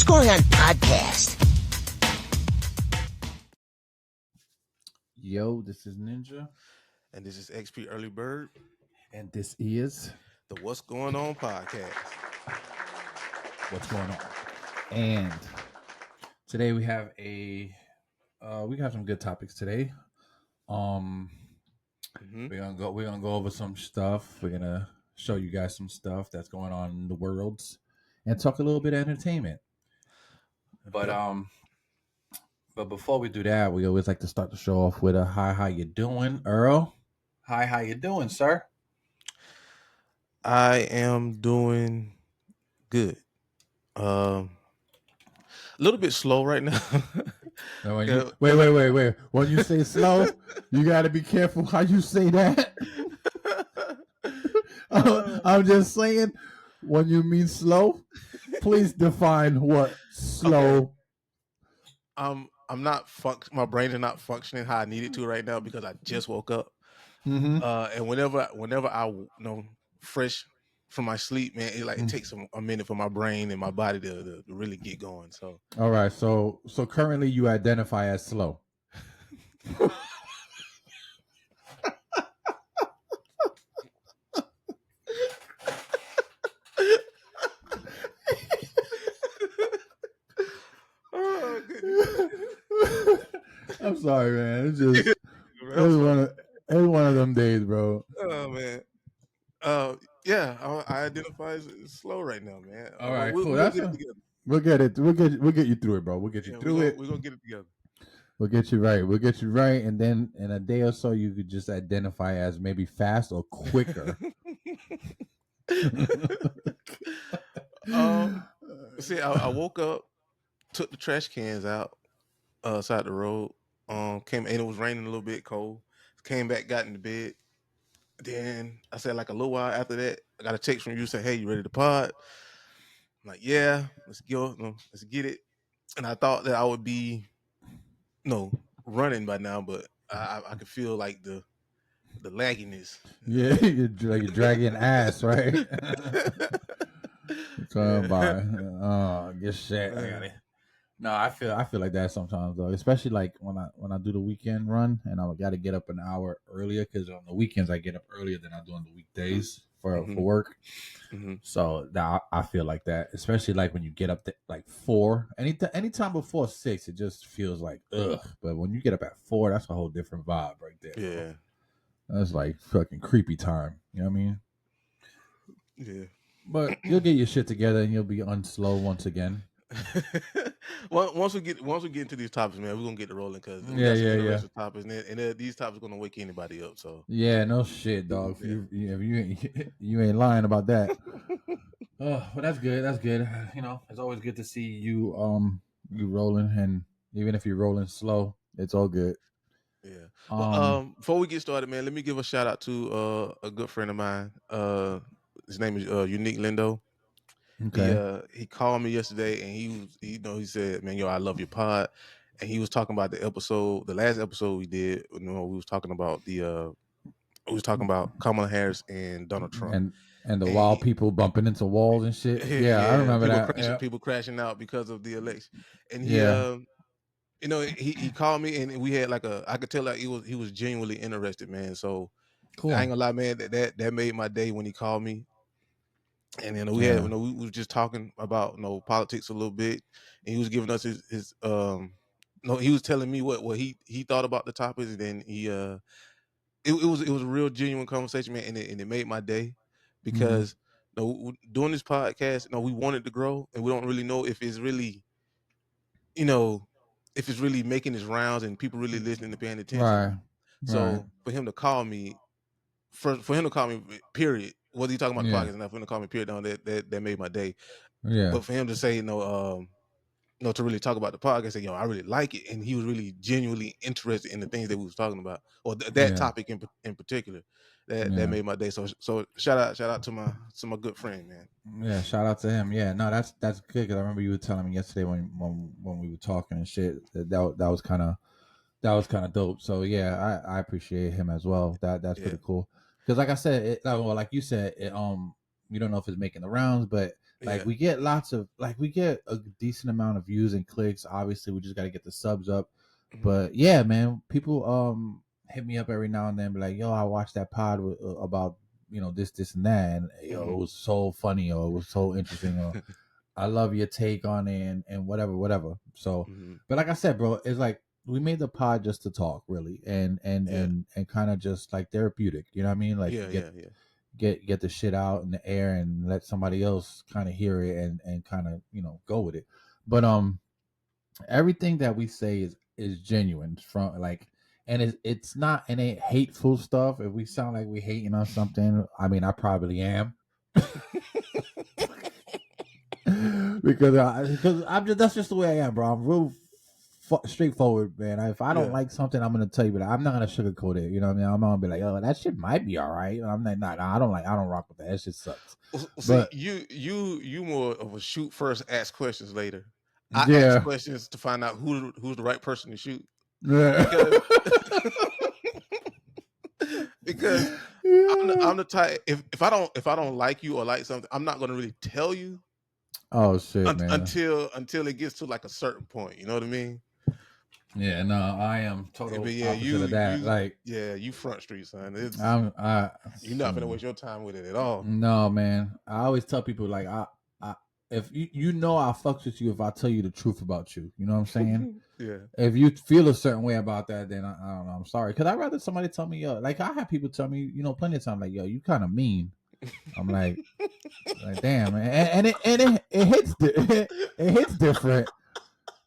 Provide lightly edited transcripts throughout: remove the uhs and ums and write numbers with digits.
What's Going On podcast. Yo, this is Ninja. And this is XP Early Bird. And this is the What's Going On podcast. What's Going On. And today we have some good topics today. We're gonna go over some stuff. We're gonna show you guys some stuff that's going on in the world and talk a little bit of entertainment. But before we do that, we always like to start the show off with a hi, how you doing, Earl? Hi, how you doing, sir? I am doing good. A little bit slow right now. Wait. When you say slow, you got to be careful how you say that. I'm just saying, when you mean slow, please define what slow. Okay. I'm not my brain is not functioning how I need it to right now because I just woke up. Mm-hmm. And whenever I fresh from my sleep, man, it takes a minute for my brain and my body to really get going. So all right, so currently you identify as slow. Oh, goodness. I'm sorry, man. It's just every one of them days, bro. Oh man. Yeah, I identify as slow right now, man. All right, cool. We'll get it. We'll get you through it, bro. We'll get you through it. We're gonna get it together. We'll get you right, and then in a day or so, you could just identify as maybe fast or quicker. See, I woke up, took the trash cans out side the road. Came and it was raining a little bit, cold. Came back, got into bed. Then I said, like a little while after that, I got a text from you saying, "Hey, you ready to pod?" I'm like, "Yeah, let's go, let's get it." And I thought that I would be, running by now, but I could feel like the lagginess. Yeah, you're dragging ass, right? Get shit. I got it. No, I feel like that sometimes though, especially like when I do the weekend run and I got to get up an hour earlier because on the weekends I get up earlier than I do on the weekdays for work. Mm-hmm. So now I feel like that, especially like when you get up to like 4. Anytime before 6, it just feels like ugh. But when you get up at 4, that's a whole different vibe right there. Yeah, bro. That's like fucking creepy time. You know what I mean? Yeah. But you'll get your shit together and you'll be unslow once again. Once we get into these topics, man, we're gonna get to rolling because yeah. Topics and these topics are gonna wake anybody up. So yeah, no shit, dog. Yeah. You ain't lying about that. Well, that's good. That's good. It's always good to see you rolling, and even if you're rolling slow, it's all good. Yeah. Well, before we get started, man, let me give a shout out to a good friend of mine. His name is Unique Lindo. Okay. He called me yesterday and he said, "Man, I love your pod." And he was talking about the last episode we did. We was talking about Kamala Harris and Donald Trump and the wild people bumping into walls and shit. Yeah, I remember that. People crashing out because of the election. And he he called me and we had I could tell like he was genuinely interested, man. So cool. I ain't gonna lie, man, that made my day when he called me. And then we were just talking about politics a little bit, and he was giving us his he was telling me what he thought about the topics, and then it was a real genuine conversation, man, and it made my day because doing this podcast, we want it to grow, and we don't really know if it's really making its rounds and people really listening and paying attention. Right. So for him to call me, period. Whether you talking about the podcast or not, for him to call me, period, that made my day. Yeah. But for him to say, to really talk about the podcast, say, I really like it, and he was really genuinely interested in the things that we was talking about, or that topic in particular, that made my day. So shout out to my good friend, man. Yeah, shout out to him. Yeah, no, that's good because I remember you were telling me yesterday when we were talking and shit that was kind of dope. So yeah, I appreciate him as well. That's pretty cool. Because like I said, like you said, you don't know if it's making the rounds, but Like Yeah. we get we get a decent amount of views and clicks. Obviously, we just got to get the subs up. But yeah, man, people hit me up every now and then, be like, "Yo, I watched that pod about this and that, and it was so funny, or it was so interesting, or I love your take on it, and whatever." So, but like I said, bro, it's like we made the pod just to talk, really, and kind of just like therapeutic. You know what I mean? Like get the shit out in the air and let somebody else kind of hear it and kind of go with it. But everything that we say is genuine from like, and it's not any hateful stuff. If we sound like we hating on something, I mean, I probably am. because I'm just, that's just the way I am, bro. I'm real straightforward, man. If I don't like something, I'm gonna tell you, but I'm not gonna sugarcoat it. You know what I mean? I'm gonna be like, "Oh, that shit might be all right." I'm like, "Nah, I don't rock with that. That shit sucks." See, But you more of a shoot first, ask questions later. I ask yeah, questions to find out who's the right person to shoot yeah, because because yeah. I'm the type if I don't like you or like something, I'm not gonna really tell you Oh shit, man. until it gets to like a certain point. You know what I mean? Yeah, no, I am But total yeah, opposite of that. Like, you front street, son. You're not gonna hmm. waste your time with it at all. No, man. I always tell people like I if I fucks with you if I tell you the truth about you. You know what I'm saying? Yeah. If you feel a certain way about that, then I don't know. I'm sorry, because I'd rather somebody tell me, yo, like I have people tell me, plenty of time, like, yo, you kind of mean. I'm like damn, man, and it hits it hits different.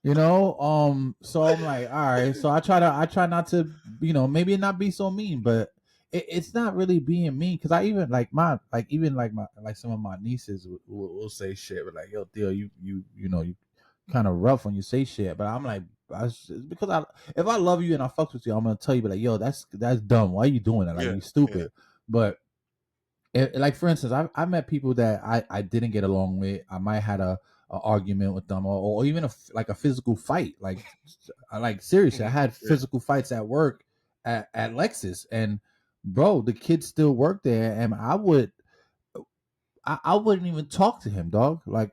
So I'm like, all right, so I try not to, maybe not be so mean, but it's not really being mean, because I even like some of my nieces will say shit, but like, yo, Theo, you kind of rough when you say shit, but I'm like, because if I love you and I fuck with you, I'm gonna tell you, but like, yo, that's dumb, why are you doing that, like, Yeah. you Yeah. stupid. But like, for instance, I met people that I didn't get along with. I might had a argument with them, or even like a physical fight. Like seriously, I had Yeah. physical fights at work at Lexus, and bro, the kids still work there, and I wouldn't even talk to him, dog. Like,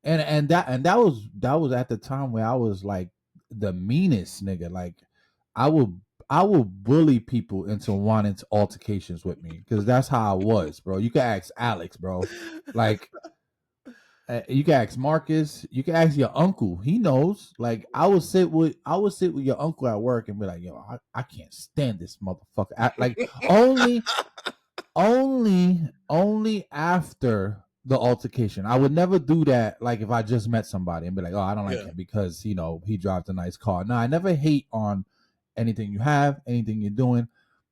and that was at the time where I was like the meanest nigga. Like, I will I will bully people into wanting to altercations with me, because that's how I was, bro. You can ask Alex, bro. Like, you can ask Marcus. You can ask your uncle. He knows. Like, I would sit with your uncle at work and be like, yo, I can't stand this motherfucker. Like, only after the altercation. I would never do that, like, if I just met somebody and be like, oh, I don't like Yeah. him because he drives a nice car. No, I never hate on anything you have, anything you're doing.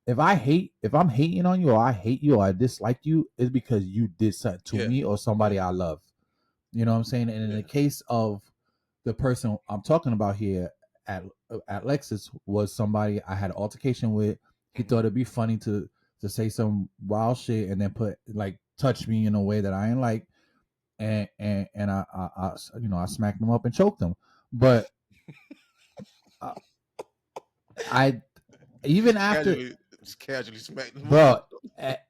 If I'm hating on you, or I hate you, or I dislike you, it's because you did something to Yeah. me or Yeah. somebody I love. You know what I'm saying? And in the Yeah. case of the person I'm talking about here at Lexus, was somebody I had an altercation with. He thought it'd be funny to say some wild shit and then touch me in a way that I ain't like, and I smacked him up and choked him. But uh, I even after, Just casually smack them up. bro,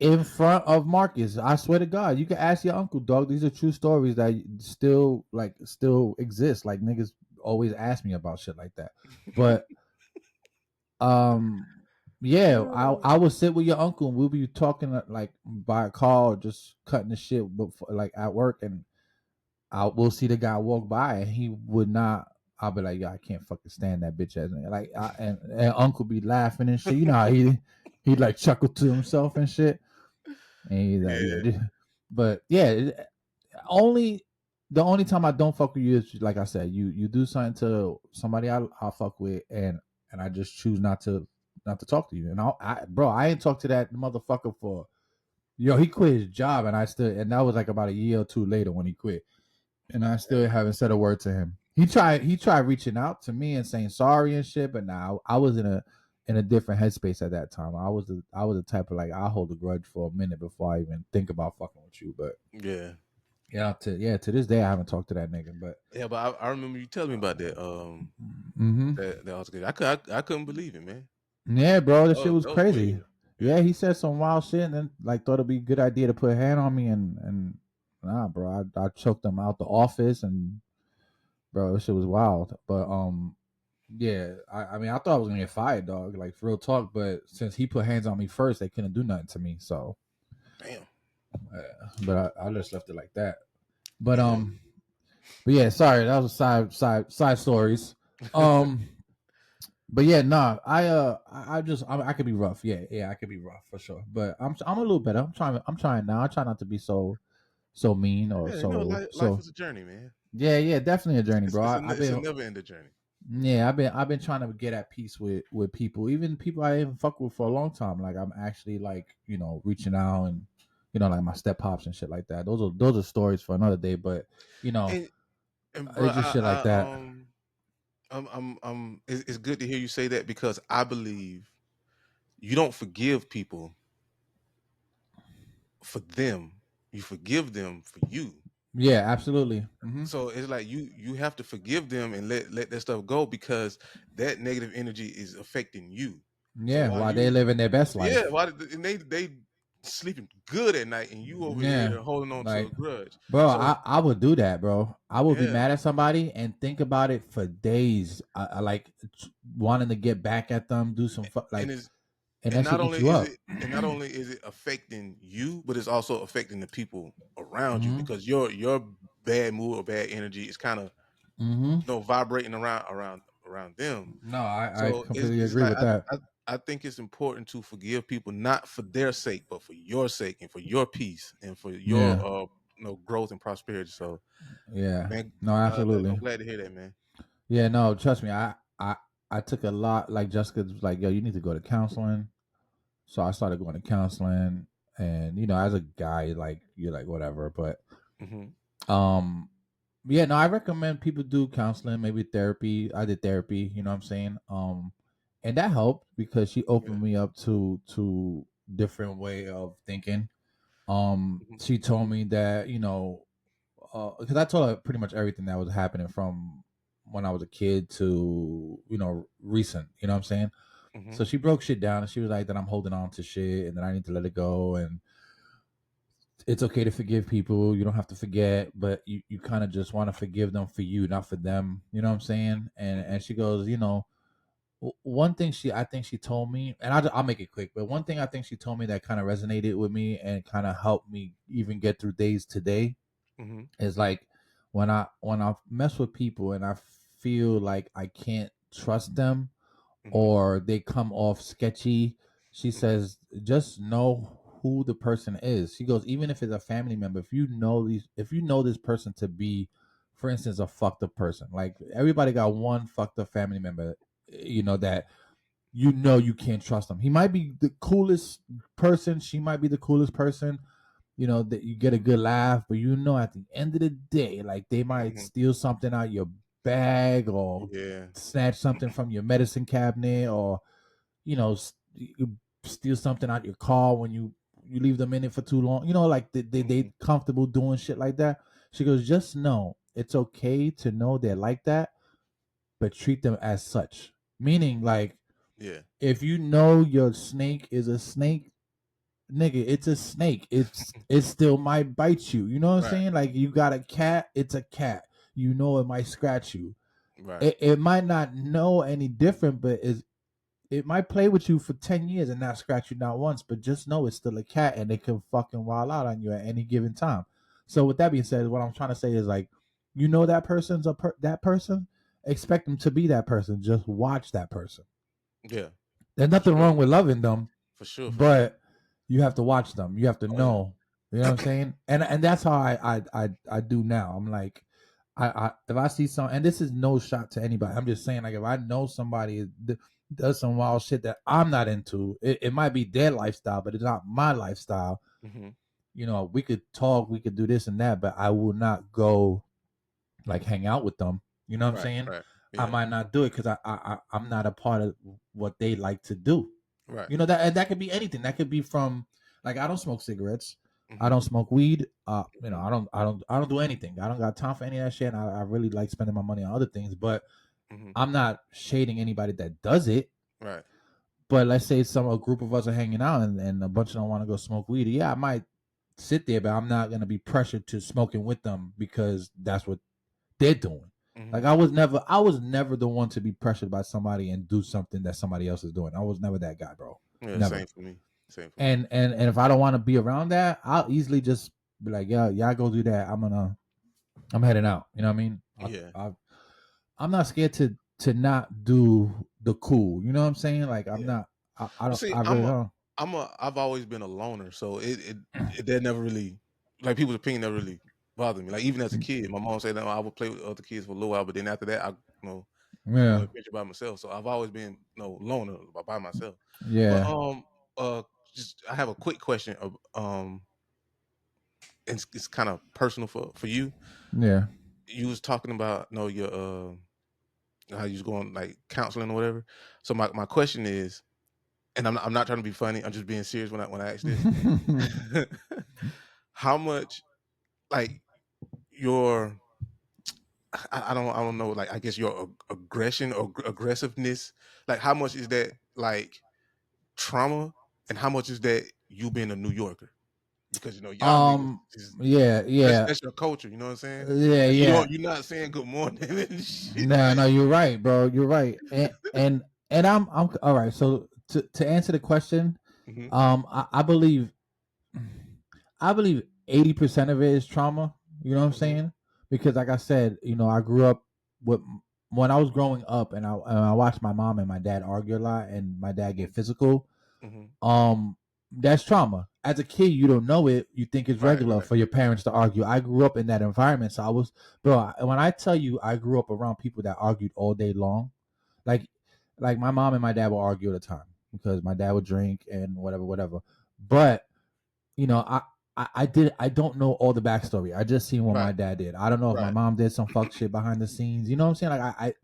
in front of Marcus, I swear to God, you can ask your uncle, dog. These are true stories that still exist. Like, niggas always ask me about shit like that. But um, yeah, I would sit with your uncle and we'll be talking like by a call, just cutting the shit before, like at work, and we'll see the guy walk by and he would not. I'll be like, yo, I can't fucking stand that bitch ass nigga. Like, and uncle be laughing and shit. You know how he'd like chuckle to himself and shit. And he's like, Yeah. yeah, but yeah, only the only time I don't fuck with you is, like I said, you do something to somebody I fuck with, and I just choose not to talk to you. And I ain't talked to that motherfucker for, he quit his job, and that was like about a year or two later when he quit, and I still haven't said a word to him. He tried reaching out to me and saying sorry and shit, but now I was in a different headspace at that time. I was the type of, like, I'll hold a grudge for a minute before I even think about fucking with you. But Yeah. to this day I haven't talked to that nigga. But Yeah, but I remember you telling me about that mm-hmm. that altercation. I couldn't believe it, man. Yeah, bro, this shit was That was crazy. weird. Yeah. Yeah, he said some wild shit and then like thought it'd be a good idea to put a hand on me, and nah, bro. I choked them out the office, and bro, this shit was wild. But yeah, I mean, I thought I was gonna get fired, dog. Like for real talk. But since he put hands on me first, they couldn't do nothing to me. So, Damn. but I just left it like that. But Yeah. but yeah, sorry, that was side stories. Um, but yeah, nah, I could be rough. Yeah, I could be rough for sure. But I'm a little better. I'm trying now. I try not to be so mean or Yeah, life is a journey, man. Yeah, definitely a journey, bro. I've It's a been never ending journey. yeah, I've been trying to get at peace with people, even people I even fuck with for a long time. Like I'm actually like reaching out and like my step pops and shit like that. Those are stories for another day, but And bro, it's just shit like that. it's good to hear you say that because I believe you don't forgive people for them. You forgive them for you. Yeah, absolutely. Mm-hmm. So it's like you have to forgive them and let that stuff go because that negative energy is affecting you. So Yeah, while while they living their best life. and they sleeping good at night and you over Yeah, here holding on to like a grudge. bro, So I would do that, bro. I would be yeah, mad at somebody and think about it for days. I like wanting to get back at them, do some and like, it's and that shit eat you up. and not only is it affecting you, but it's also affecting the people around you Mm-hmm. because your bad mood or bad energy is kind of Mm-hmm. vibrating around them. No, I So completely it's agree like with that. I think it's important to forgive people not for their sake, but for your sake and for your peace and for your Yeah, growth and prosperity. So yeah. man, No, I'm absolutely. glad to hear that, man. Yeah, no, trust me. I took a lot. Like Jessica was like, "Yo, you need to go to counseling." So I started going to counseling, and as a guy, like you're like whatever, but Hmm. um, yeah, no, I recommend people do counseling, maybe therapy. I did therapy, you know what I'm saying? And that helped because she Yeah. opened me up to different way of thinking. Hmm. She told me that because I told her pretty much everything that was happening from when I was a kid to recent. You know what I'm saying? Hmm. So she broke shit down and she was like that I'm holding on to shit and that I need to let it go and it's okay to forgive people. You don't have to forget, but you kind of just want to forgive them for you, not for them. You know what I'm saying? And Hmm. she goes, one thing I think she told me, and I'll make it quick, but one thing I think she told me that kind of resonated with me and kind of helped me even get through days today Hmm. is like when I mess with people and I feel like I can't trust them Hmm. or they come off sketchy, she Hmm. says just know who the person is. She goes, even if it's a family member, if you know this person to be, for instance, a fucked up person, like everybody got one fucked up family member, that you can't trust them. He might be the coolest person, she might be the coolest person, that you get a good laugh, but at the end of the day, like they might Hmm. steal something out your bag or Yeah. snatch something from your medicine cabinet or you steal something out your car when you leave them in it for too long. Like they Hmm. comfortable doing shit like that. She goes, just know it's okay to know they're like that, but treat them as such. Meaning, like, Yeah. if you know your snake is a snake, nigga, it's a snake. It still might bite you. You know what I'm Right. saying? Like you got a cat, it's a cat. It might scratch you. Right. It might not know any different, but it might play with you for 10 years and not scratch you not once, but just know it's still a cat and it can fucking wild out on you at any given time. So with that being said, what I'm trying to say is like, that person's that person, expect them to be that person. Just watch that person. Yeah. There's For nothing sure. wrong with loving them, For sure. For sure. but you have to watch them. You have to Oh yeah. know. You know what I'm saying? And that's how I do now. I'm like, I if I see some, and this is no shot to anybody. I'm just saying, like, if I know somebody does some wild shit that I'm not into, it might be their lifestyle, but it's not my lifestyle. Hmm. We could talk, we could do this and that, but I will not go like hang out with them. You know what I'm Right. saying? Right. I Yeah. might not do it because I'm not a part of what they like to do. Right. That could be anything. That could be from like I don't smoke cigarettes. I Hmm. don't smoke weed. Hmm. I don't do anything. I don't got time for any of that shit. I really like spending my money on other things, but Hmm. I'm not shading anybody that does it. Right. But let's say a group of us are hanging out and a bunch of them want to go smoke weed. Yeah, I might sit there, but I'm not gonna be pressured to smoking with them because that's what they're doing. Like Mm-hmm. I was never the one to be pressured by somebody and do something that somebody else is doing. I was never that guy, bro. Yeah, Never. same for me. Same for me. And if I don't want to be around that, I'll easily just be like, yeah, y'all go do that. I'm heading out. You know what I mean? Yeah, I'm not scared to not do the cool. You know what I'm saying? Like I'm yeah. not. I Well, don't. see, I really don't. I've always been a loner, so it that never really, like, people's opinion never really bothered me. Like, even as a kid, my mom said that I would play with other kids for a little while, but then after that, go on Yeah. adventure by myself. So I've always been, loner by myself. But Yeah. uh, just I have a quick question of and it's kind of personal for you. Yeah. You was talking about your how you was going like counseling or whatever. So my question is, and I'm not trying to be funny. I'm just being serious when I ask this. How much, like, your I don't know, like, I guess your aggression or aggressiveness, like, how much is that like trauma, and how much is that you being a New Yorker? Because y'all niggas um. is Yeah. Yeah. that's your culture. You know what I'm saying? Yeah. Like, Yeah. you're not saying good morning and shit. No. Like, No. You're right, bro. You're right. And I'm all right. So to answer the question, hmm I believe 80% of it is trauma. You know what I'm hmm saying? Because like I said, I grew up with when I was growing up, and I watched my mom and my dad argue a lot, and my dad get physical. hmm Um, that's trauma. As a kid, you don't know it. You think it's right, regular right, for your parents to argue. I grew up in that environment, so bro. When I tell you, I grew up around people that argued all day long. Like, like my mom and my dad will argue all the time because my dad would drink and whatever, whatever. But you know, I don't know all the backstory. I just seen what my right, dad did. I don't know if my right. mom did some fuck shit behind the scenes. You know what I'm saying? Like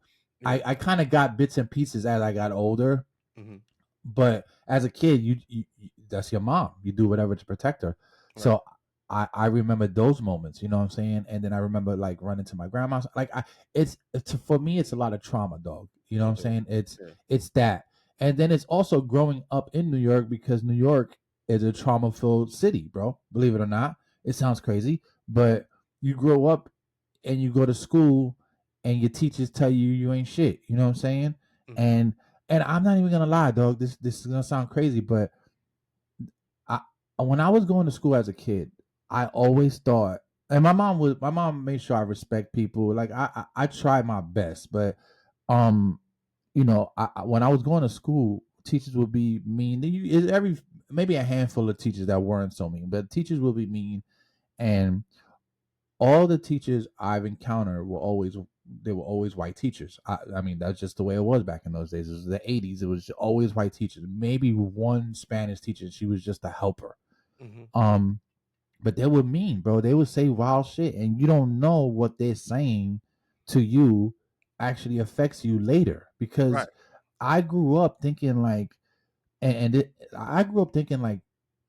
Yeah. I kind of got bits and pieces as I got older. hmm But as a kid, that's your mom. You do whatever to protect her. Right. So I remember those moments. You know what I'm saying? And then I remember like running to my grandma's. Like it's for me, it's a lot of trauma, dog. You know what I'm Okay. saying? Yeah. It's that, and then it's also growing up in New York because New York is a trauma filled city, bro. Believe it or not, it sounds crazy, but you grow up and you go to school and your teachers tell you you ain't shit. You know what I'm saying? hmm And and I'm not even gonna lie, dog. This is gonna sound crazy, but I when I was going to school as a kid, I always thought, and my mom made sure I respect people. Like I tried my best, but um, when I was going to school, teachers would be mean. Every maybe a handful of teachers that weren't so mean, but teachers would be mean, and all the teachers I've encountered were always white teachers. I mean that's just the way it was back in those days. It was the '80s. It was always white teachers. Maybe one Spanish teacher. She was just a helper. hmm Um, but they were mean, bro. They would say wild shit, and you don't know what they're saying to you actually affects you later. Right. Because I grew up thinking like, I grew up thinking like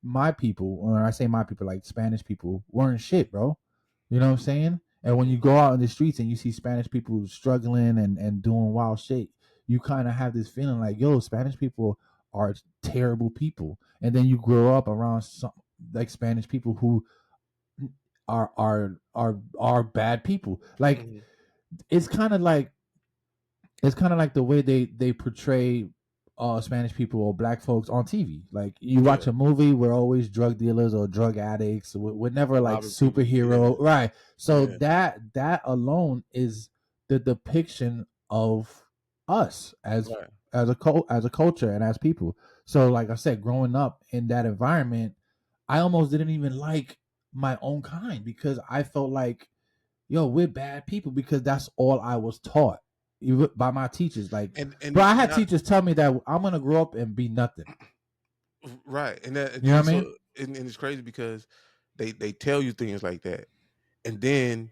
my people, when I say my people, like Spanish people, weren't shit, bro. You know what I'm saying? And when hmm you go out in the streets and you see Spanish people struggling and doing wild shit, you kind of have this feeling like, yo, Spanish people are terrible people. And then you grow up around some like Spanish people who are bad people. Like hmm it's kind of like it's kind of like the way they portray Spanish people or black folks on TV. Like you Yeah. watch a movie, we're always drug dealers or drug addicts. We're never like Robbing people. Yeah. superhero, right? So Yeah. that alone is the depiction of us Right. as a culture and as people. So like I said, growing up in that environment, I almost didn't even like my own kind because I felt like, yo, we're bad people because that's all I was taught by my teachers. Like, bro, And I had not teachers tell me that I'm gonna grow up and be nothing. right. And that You know what and I so mean? and it's crazy because they tell you things like that, and then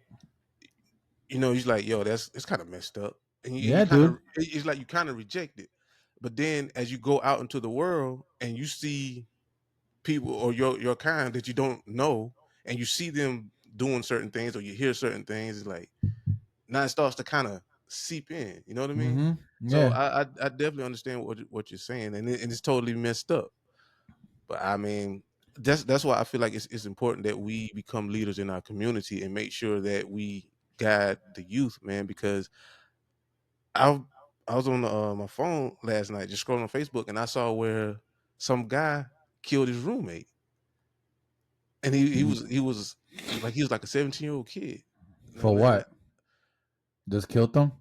he's like, yo, that's it's kind of messed up, and you Yeah, kind of dude. it's like you kind of reject it, but then as you go out into the world and you see people or your kind that you don't know, and you see them doing certain things or you hear certain things, it's like now it starts to kind of seep in. You know what I mean? Mm-hmm. So Yeah. I definitely understand what you're saying, and it's totally messed up. But I mean, that's why I feel like it's important that we become leaders in our community and make sure that we guide the youth, man. Because I I was on my phone last night just scrolling on Facebook, and I saw where some guy killed his roommate, and he was like a 17-year-old kid. No For man, what? Just killed them?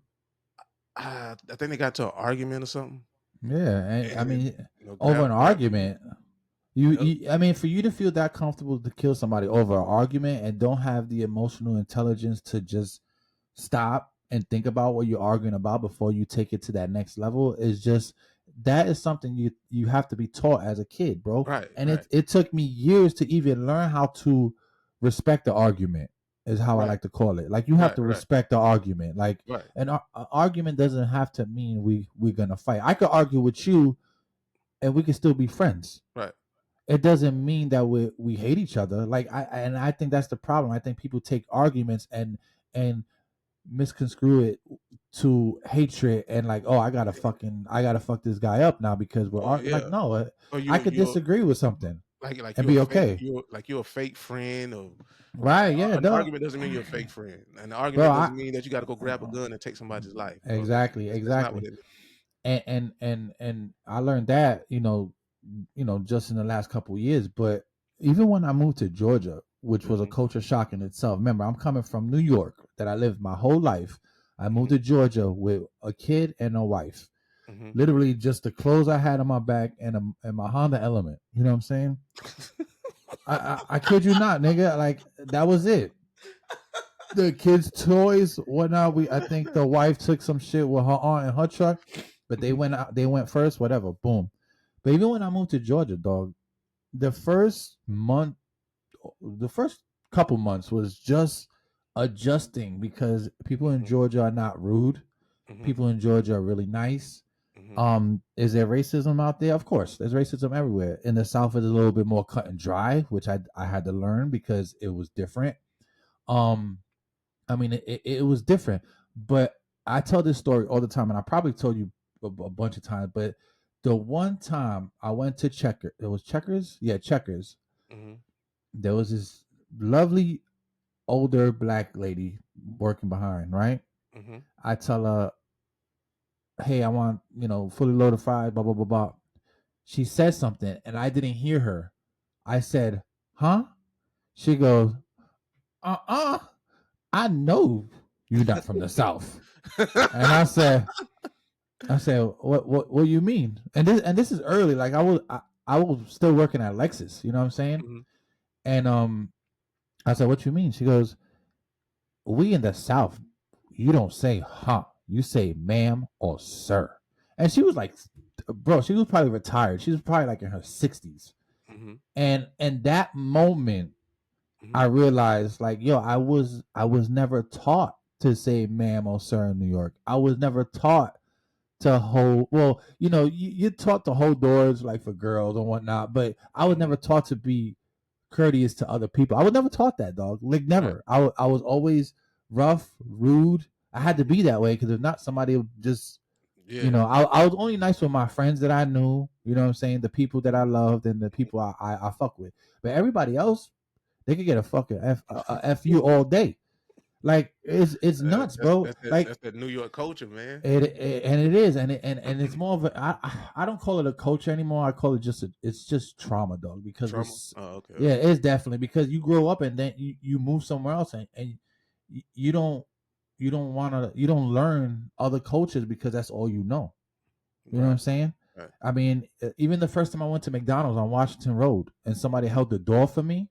I think they got to an argument or something, Yeah, and I and then mean, over an grabbed him. argument, Yep, I mean, for you to feel that comfortable to kill somebody over an argument and don't have the emotional intelligence to just stop and think about what you're arguing about before you take it to that next level is just that is something you have to be taught as a kid, bro. right, And right, it took me years to even learn how to respect the argument is how I right, like to call it. Like you have right, to right, respect the argument. Like right, an argument doesn't have to mean we're gonna fight. I could argue with you and we can still be friends. right. It doesn't mean that we hate each other. Like I think that's the problem. I think people take arguments and misconstrue it to hatred and like, oh, I gotta fuck this guy up now because Oh like yeah. no, Or I could disagree with something like and you're a be fake okay. you're a fake friend, or Right? Yeah, an duh, argument doesn't mean you're a fake friend. An bro. argument doesn't mean that you got to go grab a gun and take somebody's life. Bro. Exactly, That's not what exactly. it means. And I learned that just in the last couple of years. But even when I moved to Georgia, which was a Mm-hmm, culture shock in itself. Remember, I'm coming from New York, that I lived my whole life. I moved mm-hmm, to Georgia with a kid and a wife. mm-hmm. Literally, just the clothes I had on my back and my Honda Element. You know what I'm saying? I kid you not, nigga. Like that was it. The kids' toys, whatnot. I think the wife took some shit with her aunt in her truck, but they Mhm, went out. They went first, whatever. Boom. But even when I moved to Georgia, dog, the first month, the first couple months was just adjusting because people in mhm, Georgia are not rude. mhm, People in Georgia are really nice. mhm, Is there racism out there? Of course, there's racism everywhere. In the South, it's a little bit more cut and dry, which I had to learn because it was different. Um, I mean, it was different, but I tell this story all the time, and I probably told you a bunch of times. But the one time I went to it was Checkers, yeah, Checkers. mhm, There was this lovely older black lady working behind, right? mhm. I tell her, hey, I want fully loaded fries, blah blah blah blah. She said something, and I didn't hear her. I said, huh? She goes, I know you're not from the South. And I said, what you mean? And this is early. Like I was still working at Lexus. You know what I'm saying? Mhm. And I said, what you mean? She goes, we in the South, you don't say huh. You say ma'am or sir. And she was like, bro, she was probably retired. She was probably like in her 60s. Mhm, And that moment I mhm. realized like, yo, I was never taught to say ma'am or sir in New York. I was never taught to hold, well, you're taught to hold doors like for girls and whatnot, but I was Mhm. never taught to be courteous to other people. I was never taught that, dog. Like Right. never. I was always rough, rude. I had to be that way because if not, somebody would just, Yeah. I was only nice with my friends that I knew. You know what I'm saying? The people that I loved and the people I fuck with. But everybody else, they could get a fucking f you all day. Like it's nuts, bro. Like That's that New York culture, man. and it is, and it's more of a I don't call it a culture anymore. I call it it's just trauma, dog. Because Trauma. it's Oh, okay, yeah, okay. it's definitely because you grow up and then you move somewhere else and you don't learn other cultures because that's all you know. You know what Right, I'm saying? right. I mean, even the first time I went to McDonald's on Washington Road and somebody Mhm. held the door for me,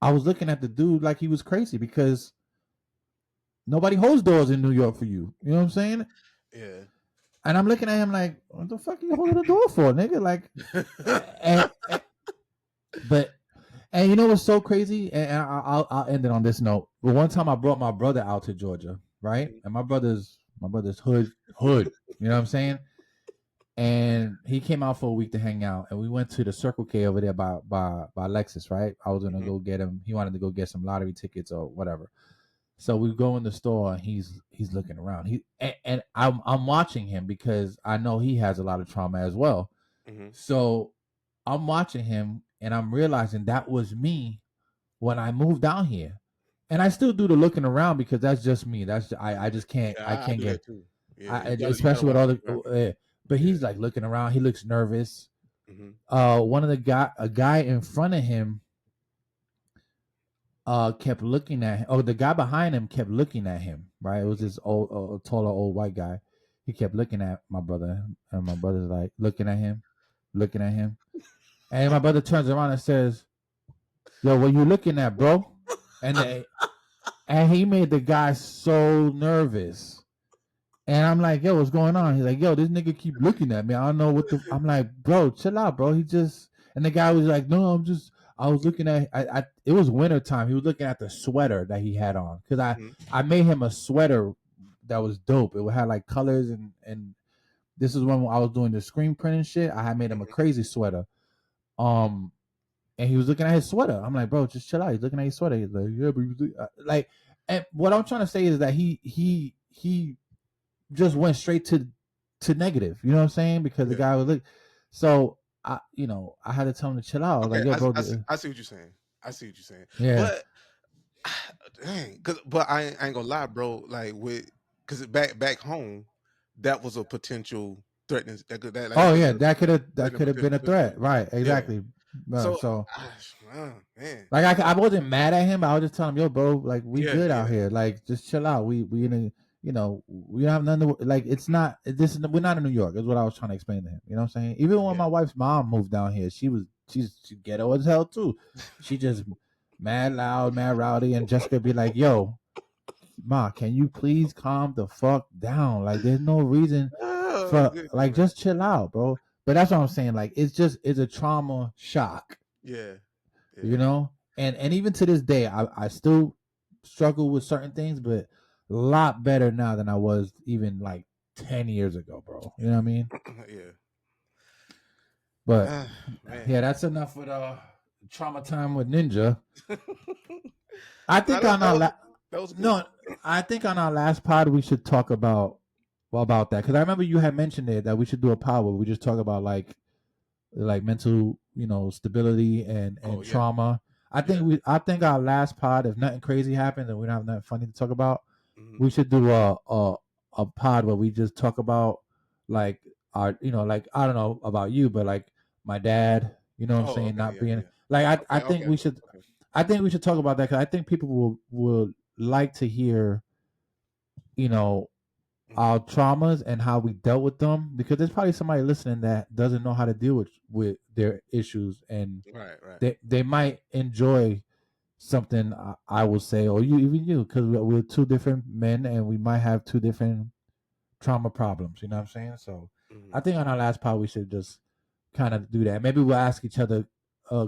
I was looking at the dude like he was crazy because nobody holds doors in New York for you. You know what I'm saying? Yeah. And I'm looking at him like, what the fuck are you holding the door for, nigga? Like, and but and you know what's so crazy? And I'll end it on this note. But one time I brought my brother out to Georgia, right? Mhm. And my brother's hood. You know what I'm saying? And he came out for a week to hang out, and we went to the Circle K over there by Lexus, right? I was gonna Mhm. go get him. He wanted to go get some lottery tickets or whatever. So we go in the store and he's looking around. And I'm watching him because I know he has a lot of trauma as well. Mhm. So I'm watching him and I'm realizing that was me when I moved down here. And I still do the looking around because that's just me. I just can't I Yeah, I can't do get that too. Yeah, I you gotta especially with watch all your the environment. but Yeah. he's like looking around. He looks nervous. Mm-hmm. One of a guy in front of him kept looking at him. Oh, the guy behind him kept looking at him. Right, it was this old taller old white guy. He kept looking at my brother, and my brother's like looking at him, looking at him, and my brother turns around and says, "Yo, what you looking at, bro?" And and he made the guy so nervous. And I'm like, yo, what's going on? He's like, yo, this nigga keep looking at me. I don't know what the. I'm like, bro, chill out, bro. He just. And the guy was like, no, I was looking at. It was winter time. He was looking at the sweater that he had on because Mm-hmm. I made him a sweater that was dope. It had like colors and this is when I was doing the screen print and shit. I had made him a crazy sweater. Um, and he was looking at his sweater. I'm like, bro, just chill out. He's looking at his sweater. He's like, yeah, but like, and what I'm trying to say is that he just went straight to negative. You know what I'm saying? Because the Yeah. guy was like, so I had to tell him to chill out. I was Okay, like, yo, bro, I see what you're saying. I see what you're saying. yeah. But dang, but I ain't gonna lie, bro. Like because back home, that was a potential threatening. That Oh could have yeah, been that threatening could have been potential a physical. threat, right? Yeah. Exactly. So, So man. like I wasn't mad at him, but I was just telling him, yo, bro, like we Yeah, good out yeah. here. Like just chill out. We in a we don't have nothing to, like it's not this is we're not in New York, is what I was trying to explain to him. You know what I'm saying? Even when Yeah. my wife's mom moved down here, she's ghetto as hell too. She just mad loud, mad rowdy, and Jessica be like, yo, Ma, can you please calm the fuck down? Like there's no reason Oh for goodness, like man. just chill out, bro. But that's what I'm saying. Like it's a trauma shock, Yeah, you yeah. know? And even to this day, I still struggle with certain things, but a lot better now than I was even like 10 years ago, bro. You know what I mean? Yeah. But Ah, man. yeah, that's enough with trauma time with Ninja. I Nah, think on our that was good. no, I think on our last pod we should talk about that because I remember you had mentioned it that we should do a pod where we just talk about like mental stability and Oh yeah, trauma. yeah. I think our last pod, if nothing crazy happens and we don't have nothing funny to talk about, Hmm. we should do a pod where we just talk about like our like I don't know about you, but like my dad, you know what I'm Oh, saying, okay, not yeah, being yeah. like I Okay, think okay, we should okay. talk about that because I think people will like to hear you know Hmm. our traumas and how we dealt with them because there's probably somebody listening that doesn't know how to deal with their issues and Right, right. they might enjoy something I will say or even you because we're two different men and we might have two different trauma problems, you know what I'm saying? So I Hmm. think on our last part we should just kind of do that. Maybe we'll ask each other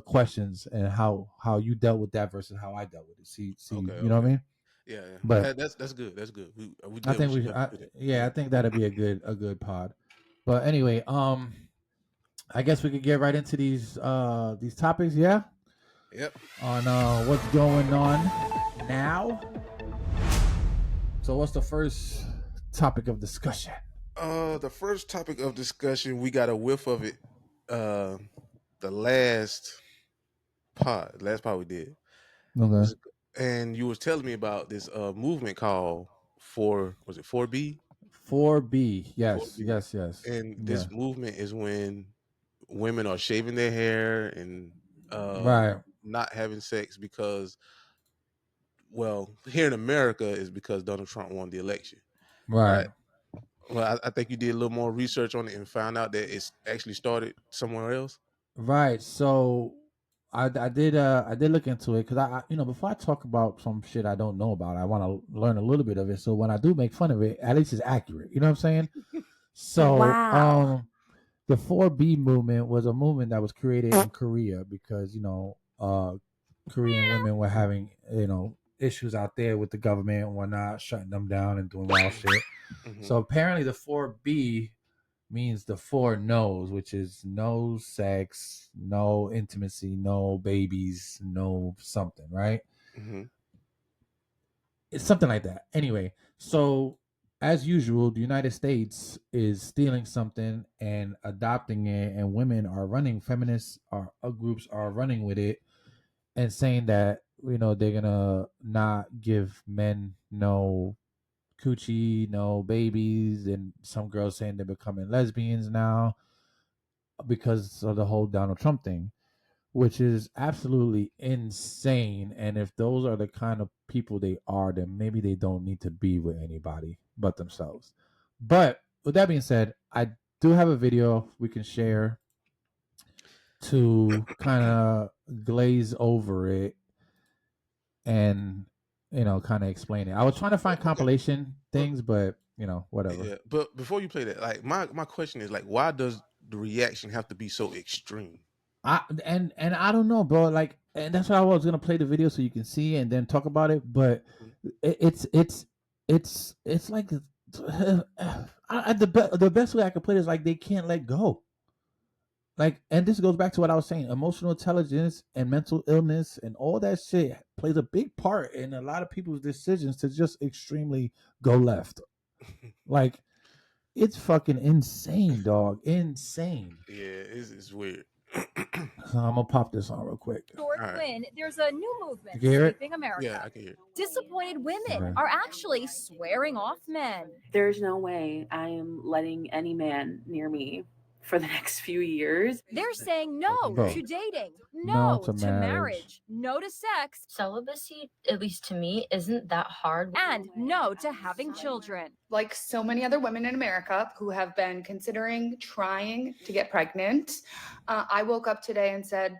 questions and how you dealt with that versus how I dealt with it. See, Okay, you know what I okay. mean? Yeah, yeah. But That's good. That's good. I We think should definitely do that. yeah, Yeah. I think that'd be a good pod. But anyway, I guess we could get right into these topics, yeah? Yep. On what's going on now. So what's the first topic of discussion? The first topic of discussion, we got a whiff of it. Uh, the last pod we did Okay. was, and you was telling me about this movement called was it 4B? 4B. Yes, 4B. yes, yes. And Yeah. this movement is when women are shaving their hair and Right. not having sex because, well, here in America is because Donald Trump won the election, Right. right? Well, I think you did a little more research on it and found out that it's actually started somewhere else. Right. So I did look into it because before I talk about some shit I don't know about, I want to learn a little bit of it. So when I do make fun of it, at least it's accurate. You know what I'm saying? So Wow. the 4B movement was a movement that was created in Korea because Korean women were having issues out there with the government and whatnot, shutting them down and doing wild shit. Hmm. So apparently the 4B means the four no's, which is no sex, no intimacy, no babies, no something, right? Hmm. It's something like that. Anyway, so as usual, the United States is stealing something and adopting it, and women are running. Feminists are groups are running with it and saying that they're gonna not give men no coochie, no babies, and some girls saying they're becoming lesbians now because of the whole Donald Trump thing, which is absolutely insane. And if those are the kind of people they are, then maybe they don't need to be with anybody but themselves. But with that being said, I do have a video we can share to kind of glaze over it and kind of explain it. I was trying to find compilation things, but whatever. Yeah, but before you play that, like my question is like, why does the reaction have to be so extreme? And I don't know, bro. Like, and that's why I was gonna play the video so you can see and then talk about it. But it's like the best way I could put it is like they can't let go. Like, and this goes back to what I was saying: emotional intelligence and mental illness and all that shit plays a big part in a lot of people's decisions to just extremely go left. Like, it's fucking insane, dog. Insane. Yeah, it's weird. So I'm gonna pop this on real quick. Quinn, there's a new movement sweeping America. Yeah, I can hear. Disappointed women are actually swearing off men. There's no way I am letting any man near me for the next few years. They're saying no to dating, No to to marriage. marriage, no to sex, Celibacy, at least to me, isn't that hard. and no to having children. Like so many other women in America who have been considering trying to get pregnant, I woke up today and said,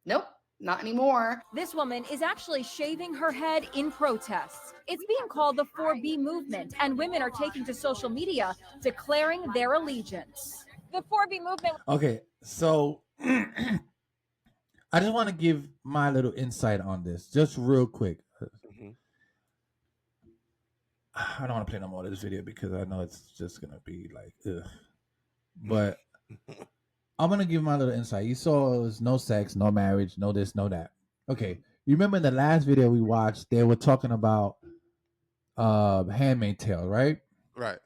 nope, not anymore. This woman is actually shaving her head in protests. It's being called the 4B movement, and women are taking to social media declaring their allegiance. The 4B movement. Okay, so I just want to give my little insight on this, just real quick. Mm-hmm. I don't want to play no more of this video because I know it's just gonna be like, ugh. But I'm gonna give my little insight. You saw it was no sex, no marriage, no this, no that. Okay, you remember in the last video we watched, they were talking about Handmaid's Tale, right? Right.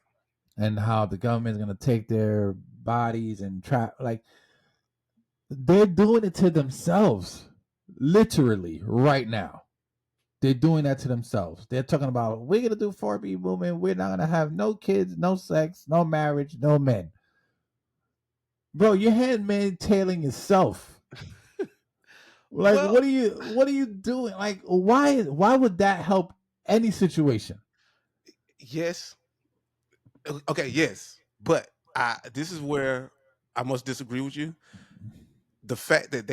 And how the government's gonna take their bodies and trap, like they're doing it to themselves, literally right now. They're doing that to themselves. They're talking about, we're gonna do 4B movement. We're not gonna have no kids, no sex, no marriage, no men. Bro, you're handmaid tailing yourself. Like, well, what are you doing? Like, why would that help any situation? Yes. Okay, yes. But this is where I must disagree with you. The fact that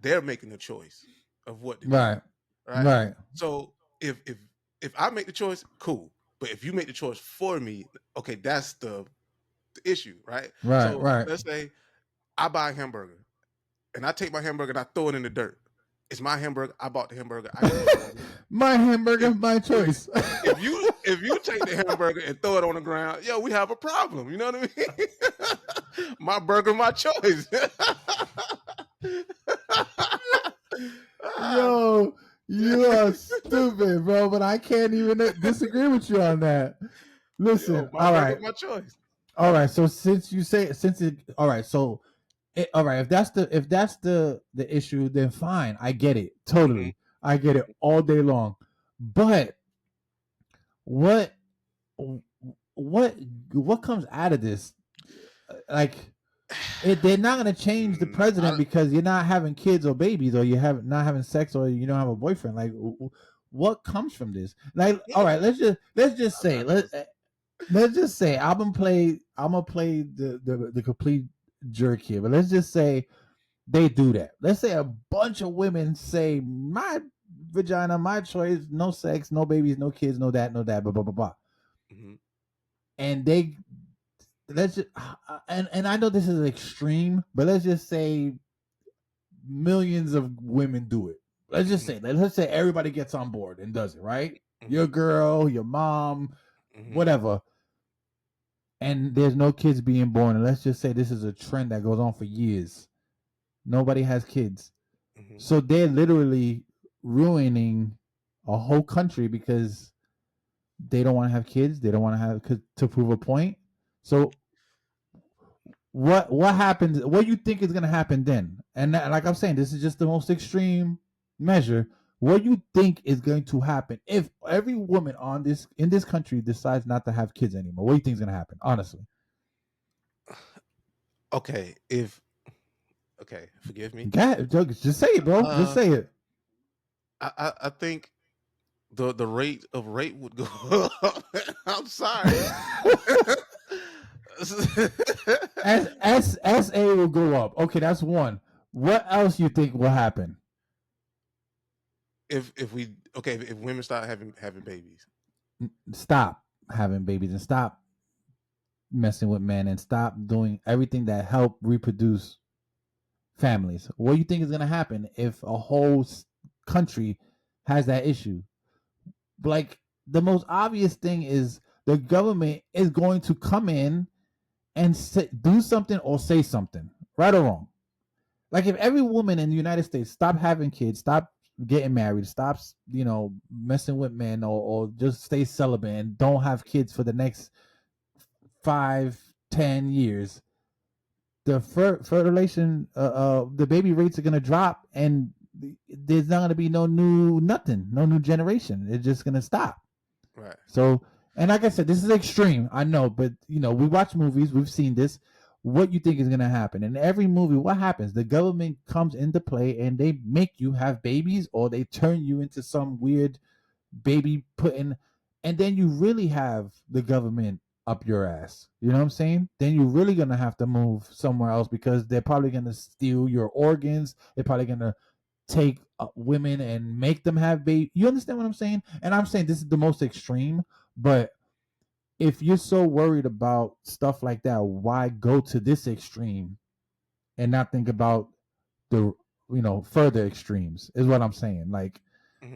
they're making the choice of what to do. Right. So if I make the choice, cool. But if you make the choice for me, okay, that's the issue, right? So let's say I buy a hamburger and I take my hamburger and I throw it in the dirt. It's my hamburger. I bought the hamburger. My hamburger, my choice. If you take the hamburger and throw it on the ground, yo, we have a problem. You know what I mean? My burger, my choice. Yo, you are stupid, bro. But I can't even disagree with you on that. Listen, all right, my choice. All right. So all right. So, all right. If that's the issue, then fine. I get it totally. Mm-hmm. I get it all day long. But what comes out of this? Like, they're not going to change the president because you're not having kids or babies, or not having sex, or you don't have a boyfriend. Like, what comes from this? Like, all right, let's just say I'm gonna play the complete jerk here, but let's just say they do that. Let's say a bunch of women say, my vagina, my choice, no sex, no babies, no kids, no that, blah blah blah blah. Mm-hmm. And and I know this is extreme, but let's just say millions of women do it. Let's just say everybody gets on board and does it, right? Mm-hmm. Your girl, your mom, mm-hmm. whatever. And there's no kids being born. And let's just say this is a trend that goes on for years. Nobody has kids. Mm-hmm. So they're literally ruining a whole country because they don't want to have kids. They don't want to have to prove a point. So what happens? What do you think is going to happen then? And like I'm saying, this is just the most extreme measure. What do you think is going to happen if every woman in this country decides not to have kids anymore? What do you think is going to happen? Honestly. Okay, forgive me. Just say it, bro. Just say it. I think the rate of rape would go up. I'm sorry. SA will go up. Okay, that's one. What else you think will happen? If women start having babies. Stop having babies and stop messing with men and stop doing everything that help reproduce families. What do you think is going to happen if a whole country has that issue? Like, the most obvious thing is the government is going to come in and do something or say something, right or wrong. Like, if every woman in the United States stop having kids, stop getting married, stops, messing with men, or just stay celibate and don't have kids for the next 5-10 years, the fertilization, the baby rates are gonna drop, and there's not gonna be no new generation. It's just gonna stop. Right. So, and like I said, this is extreme, I know, but we watch movies, we've seen this. What you think is gonna happen in every movie? What happens? The government comes into play and they make you have babies, or they turn you into some weird baby and then you really have the government up your ass. You know what I'm saying? Then you're really gonna have to move somewhere else, because they're probably gonna steal your organs. They're probably gonna take women and make them have baby. You understand what I'm saying? And I'm saying this is the most extreme, but if you're so worried about stuff like that, why go to this extreme and not think about the further extremes? Is what I'm saying. Like,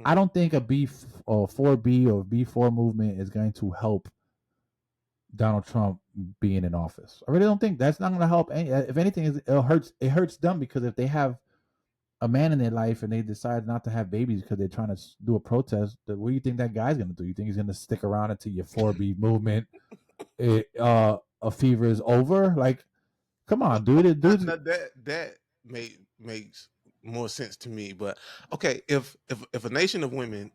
I don't think a B or 4B or B4 movement is going to help Donald Trump being in office. I really don't think that's not going to help. If anything, it hurts them, because if they have a man in their life and they decide not to have babies because they're trying to do a protest, what do you think that guy's going to do? You think he's going to stick around until your 4B movement a fever is over? Like, come on, dude. That makes more sense to me. But okay, if a nation of women,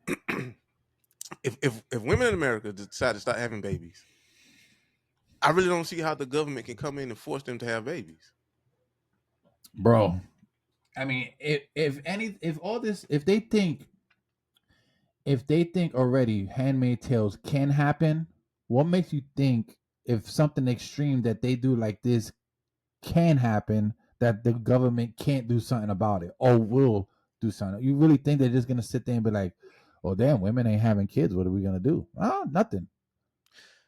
if women in America decide to start having babies, I really don't see how the government can come in and force them to have babies. Bro, I mean, if they think already Handmaid's Tales can happen, what makes you think if something extreme that they do like this can happen, that the government can't do something about it or will do something? You really think they're just gonna sit there and be like, "Oh, damn, women ain't having kids. What are we gonna do?" Oh, nothing.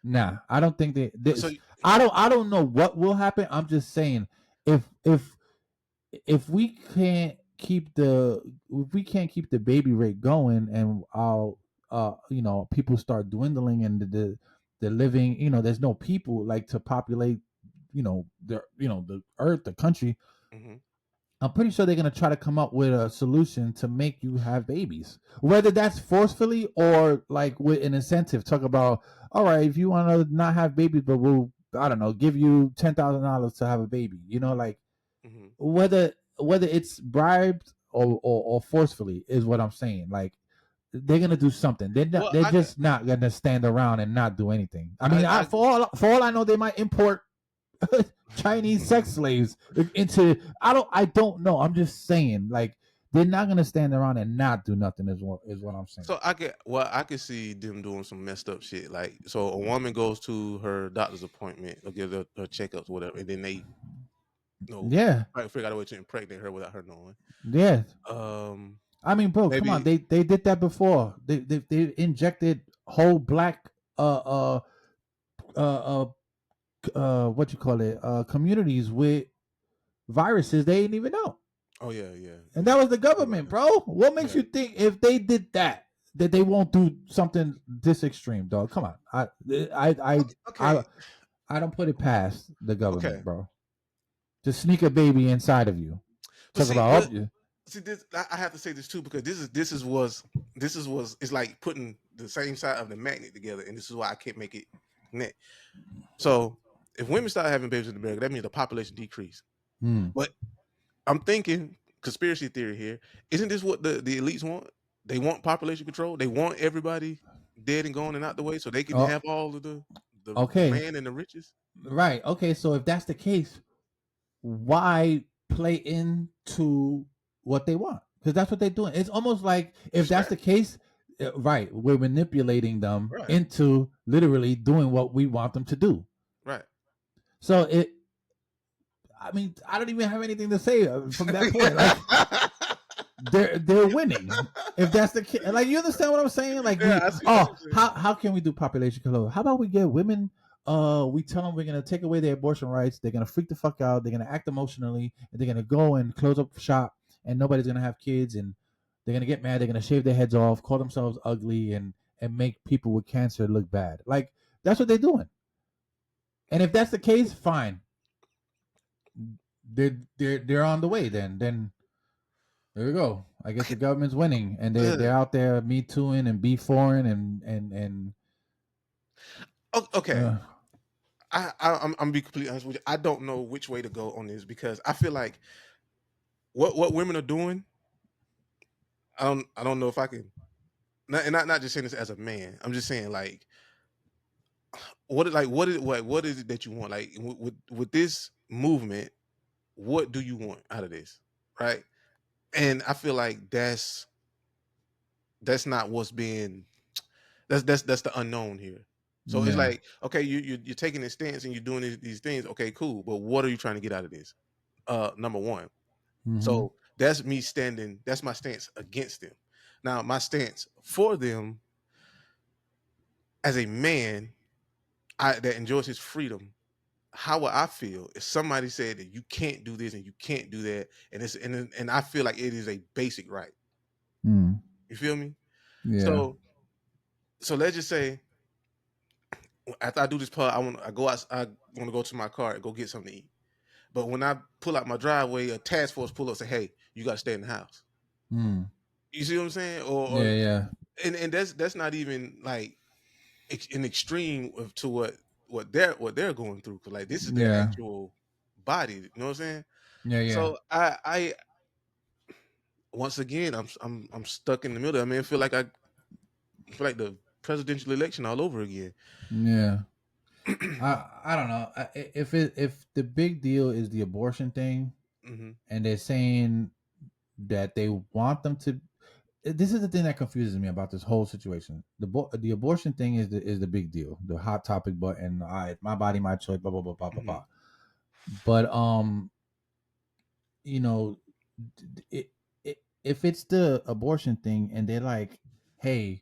Nah, I don't think I don't know what will happen. I'm just saying, if we can't keep the baby rate going, and people start dwindling, and the living, there's no people like to populate, the earth, the country. Mm-hmm. I'm pretty sure they're gonna try to come up with a solution to make you have babies, whether that's forcefully or like with an incentive. Talk about, all right, if you want to not have babies, but we'll, I don't know, give you $10,000 to have a baby. Like, mm-hmm. whether it's bribed or forcefully is what I'm saying. Like, they're gonna do something. They're just not gonna stand around and not do anything. I mean, for all I know, they might import Chinese sex slaves into. I don't know. I'm just saying, like, they're not gonna stand around and not do nothing. Is what I'm saying. So I could see them doing some messed up shit. Like, so a woman goes to her doctor's appointment or give her checkups, whatever, and then they, figure out a way to impregnate her without her knowing. Yeah. I mean, bro, maybe, come on. They did that before. They injected whole black what you call it, communities with viruses they didn't even know. Oh yeah. And that was the government, bro. What makes you think if they did that they won't do something this extreme, dog? Come on. I don't put it past the government, bro. Just sneak a baby inside of you. Talk about See this, I have to say this too, because this was it's like putting the same side of the magnet together, and this is why I can't make it connect. So if women start having babies in America, that means the population decrease. But I'm thinking conspiracy theory here. Isn't this what the elites want? They want population control. They want everybody dead and gone and out the way, so they can have all of the land and the riches. Right. Okay. So if that's the case, why play into what they want? Because that's what they're doing. It's almost like if that's the case, right, we're manipulating them into literally doing what we want them to do. Right. So I mean, I don't even have anything to say from that point. Like, they're winning. If that's the case, like, you understand what I'm saying? Like, how can we do population control? How about we get women? We tell them we're gonna take away their abortion rights. They're gonna freak the fuck out. They're gonna act emotionally, and they're gonna go and close up shop, and nobody's gonna have kids, and they're gonna get mad. They're gonna shave their heads off, call themselves ugly, and make people with cancer look bad. Like, that's what they're doing. And if that's the case, fine. They're on the way. Then there we go. I guess the government's winning, and they're out there Me Tooing and B4ing and. Okay. I'm be completely honest with you. I don't know which way to go on this, because I feel like what women are doing. I don't know if I can. Not just saying this as a man. I'm just saying, like, what is it that you want? Like, with this movement, what do you want out of this, right? And I feel like that's not what's being. That's the unknown here. So it's like, okay, you're taking this stance and you're doing these things. Okay, cool. But what are you trying to get out of this? Number one. So that's me standing. That's my stance against them. Now, my stance for them as a man that enjoys his freedom. How would I feel if somebody said that you can't do this and you can't do that, and I feel like it is a basic right. You feel me? Yeah. So let's just say, after I do this part, I want to go to my car and go get something to eat. But when I pull out my driveway, a task force pull up and say, "Hey, you got to stay in the house." You see what I'm saying? Or yeah. And that's not even like an extreme to what they're going through. Cause like this is their actual body. You know what I'm saying? Yeah. So I once again I'm stuck in the middle. I mean, I feel like the presidential election all over again. Yeah. I don't know if the big deal is the abortion thing, and they're saying that they want them to. This is the thing that confuses me about this whole situation. The abortion thing is the big deal, the hot topic button. My body, my choice. Blah blah blah blah blah blah. But you know, if it's the abortion thing and they're like, hey,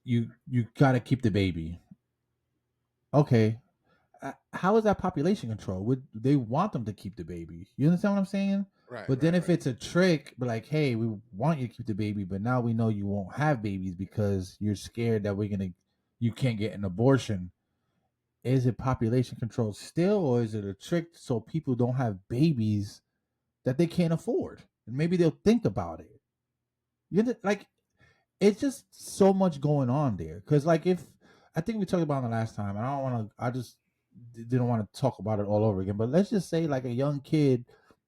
you got to keep the baby. Okay, how is that population control? Would they want them to keep the baby? You understand what I'm saying? Right. But then if it's a trick, but like, hey, we want you to keep the baby, but now we know you won't have babies because you're scared that you can't get an abortion. Is it population control still, or is it a trick so people don't have babies that they can't afford? And maybe they'll think about it. Like, it's just so much going on there. Because like, if I think we talked about it the last time, and I just didn't want to talk about it all over again. But let's just say like a young kid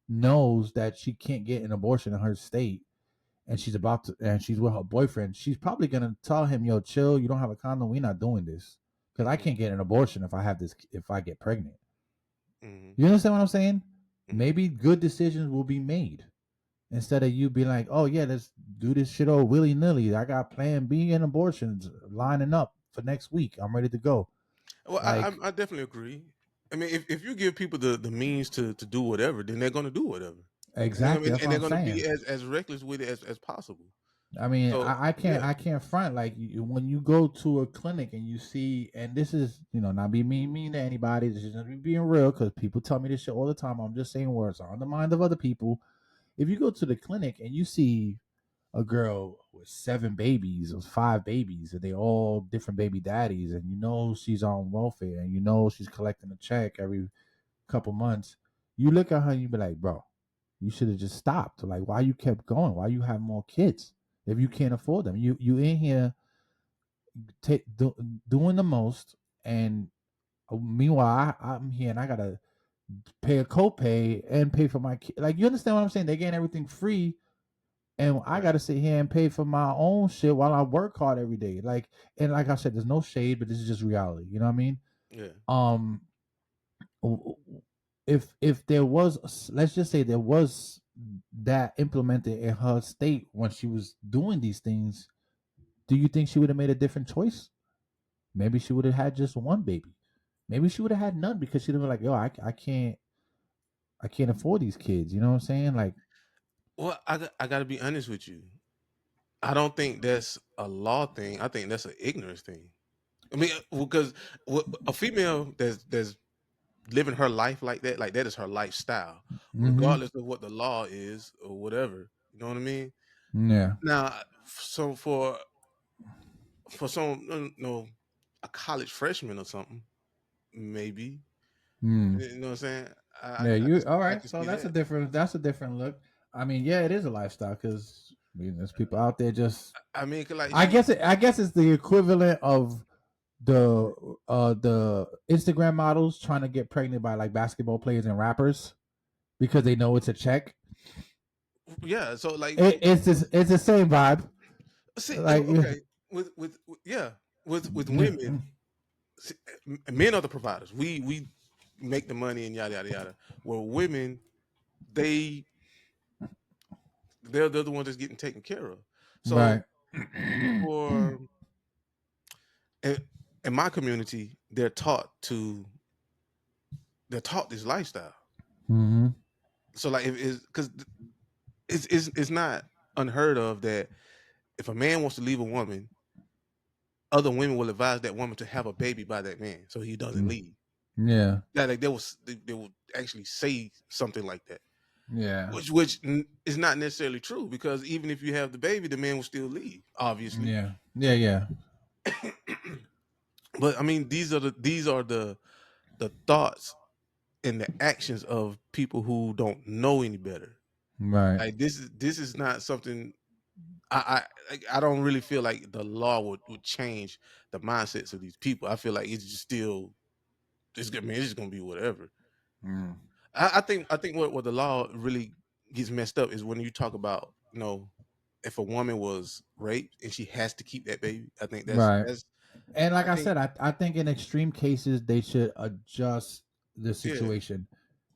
knows that she can't get an abortion in her state, and she's with her boyfriend. She's probably gonna tell him, "Yo, chill. You don't have a condom. We're not doing this because I can't get an abortion if I get pregnant." You understand what I'm saying? Maybe good decisions will be made instead of you being like, "Oh yeah, let's do this shit all willy nilly. I got Plan B and abortions lining up for next week. I'm ready to go." Well, like, I definitely agree. I mean, if you give people the means to do whatever, then they're going to do whatever. Exactly. And they're going to be as reckless with it as possible. I mean, so, I can't front, like, when you go to a clinic and you see, and this is, not be mean to anybody, this is just me being real, because people tell me this shit all the time. I'm just saying words on the mind of other people. If you go to the clinic and you see a girl with 7 babies or 5 babies, and they all different baby daddies, and she's on welfare, and she's collecting a check every couple months, you look at her and you be like, bro, You should have just stopped. Like, why you kept going? Why you have more kids if you can't afford them? You in here doing the most, and meanwhile I'm here and I gotta pay a copay and pay for my kid. Like, you understand what I'm saying? They getting everything free, and I gotta sit here and pay for my own shit while I work hard every day. Like, and like I said, there's no shade, but this is just reality. You know what I mean? Yeah. If there was, let's just say there was that implemented in her state when she was doing these things, do you think she would have made a different choice? Maybe she would have had just one baby. Maybe she would have had none because she'd have been like, yo, I can't afford these kids. You know what I'm saying? Like, Well, I got to be honest with you. I don't think that's a law thing. I think that's an ignorance thing. I mean, because a female that's living her life like that is her lifestyle, regardless of what the law is or whatever. You know what I mean? Yeah. Now, so for some, a college freshman or something, maybe. You know what I'm saying? Yeah, you all I right? can So see that's a that. different look. I mean, yeah, it is a lifestyle because there's people out there just. I mean, 'cause like I guess it's the equivalent of the Instagram models trying to get pregnant by like basketball players and rappers because they know it's a check. yeah. So like, It's the same vibe. see, Like, okay, with women, see, men are the providers. We make the money and yada yada yada. Well, women, they they're the ones that's getting taken care of. So right. for in, in my community, they're taught this lifestyle. Mm-hmm. So like, if it's because it's not unheard of that if a man wants to leave a woman, other women will advise that woman to have a baby by that man so he doesn't leave. Yeah. Yeah, like they will actually say something like that. Yeah. Which is not necessarily true, because even if you have the baby, the man will still leave, obviously. Yeah. Yeah. Yeah. But I mean, these are the thoughts and the actions of people who don't know any better. Right. Like, this is not something I don't really feel like the law would change the mindsets of these people. I feel like it's just still it's gonna it's just gonna be whatever. I think what the law really gets messed up is when you talk about, if a woman was raped and she has to keep that baby. I think Right. that's And like I I think said, I think in extreme cases they should adjust the yeah. situation.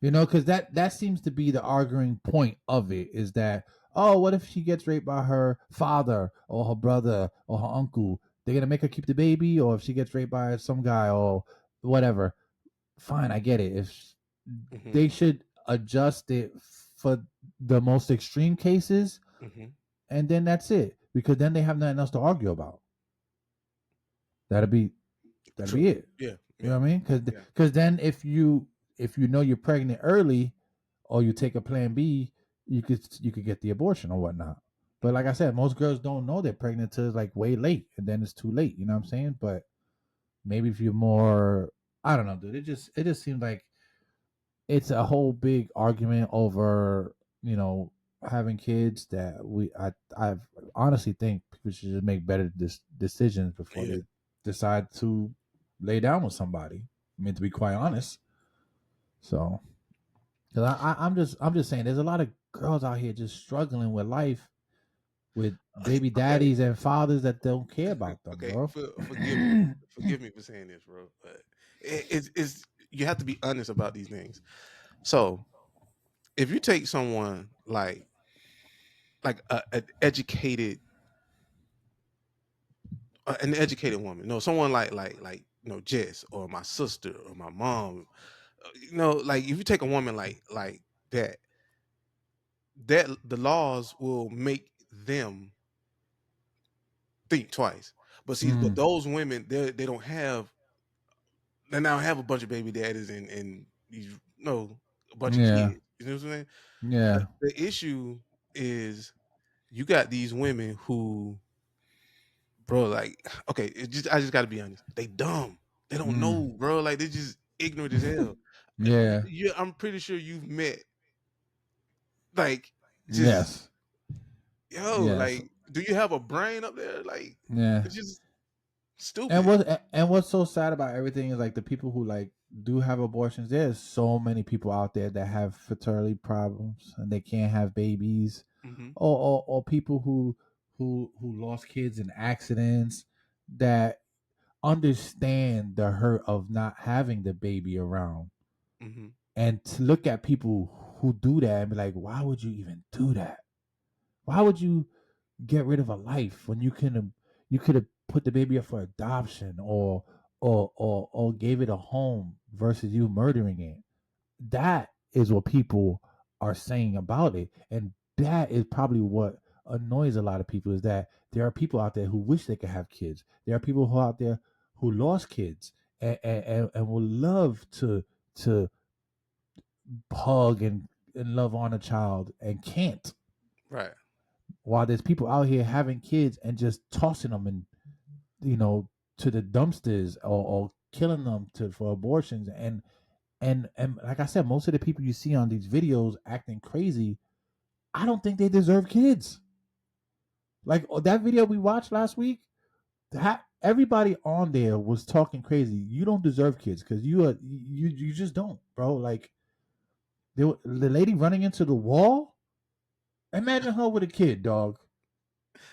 Because that seems to be the arguing point of it is that, oh, what if she gets raped by her father or her brother or her uncle? They're gonna make her keep the baby, or if she gets raped by some guy or whatever. Fine, I get it. If Hmm. they should adjust it for the most extreme cases, Hmm. and then that's it. Because then they have nothing else to argue about. That'll be True. it. Yeah. You Yeah. know what I mean? Yeah. Because then if you know you're pregnant early, or you take a Plan B, you could get the abortion or whatnot. But like I said, most girls don't know they're pregnant till like way late, and then it's too late. You know what I'm saying? But maybe if you're more, I don't know, dude. It just seems like it's a whole big argument over having kids that I honestly think people should just make better decisions before Yeah. they decide to lay down with somebody. I mean, to be quite honest. So, cause I'm just saying, there's a lot of girls out here just struggling with life, with baby Okay. daddies and fathers that don't care about them, Okay. bro. Forgive me for saying this, bro. But it's you have to be honest about these things. So if you take someone like an educated woman, no, someone like Jess or my sister or my mom, like if you take a woman like that, the laws will make them think twice. But see, but those women, they don't have they now have a bunch of baby daddies and a bunch of Yeah, kids. You know what I'm saying? yeah, The issue is you got these women who, bro, like, okay, I just got to be honest. They dumb. They don't know, bro. Like, they just ignorant as hell. yeah, I'm pretty sure you've met Like, just, yes. yo, Yes. like, do you have a brain up there? Like, Yeah. it's just stupid. And what's so sad about everything is like the people who like do have abortions. There's so many people out there that have fertility problems and they can't have babies, or people who lost kids in accidents that understand the hurt of not having the baby around, and to look at people who do that and be like, why would you even do that? Why would you get rid of a life when you could have put the baby up for adoption or gave it a home versus you murdering it? That is what people are saying about it, and that is probably what annoys a lot of people, is that there are people out there who wish they could have kids. There are people who out there who lost kids and would love to hug and love on a child and can't. Right. While there's people out here having kids and just tossing them and to the dumpsters or killing them for abortions, and like I said, most of the people you see on these videos acting crazy, I don't think they deserve kids. Like that video we watched last week, everybody on there was talking crazy. You don't deserve kids because you just don't, bro. Like the lady running into the wall. Imagine her with a kid, dog.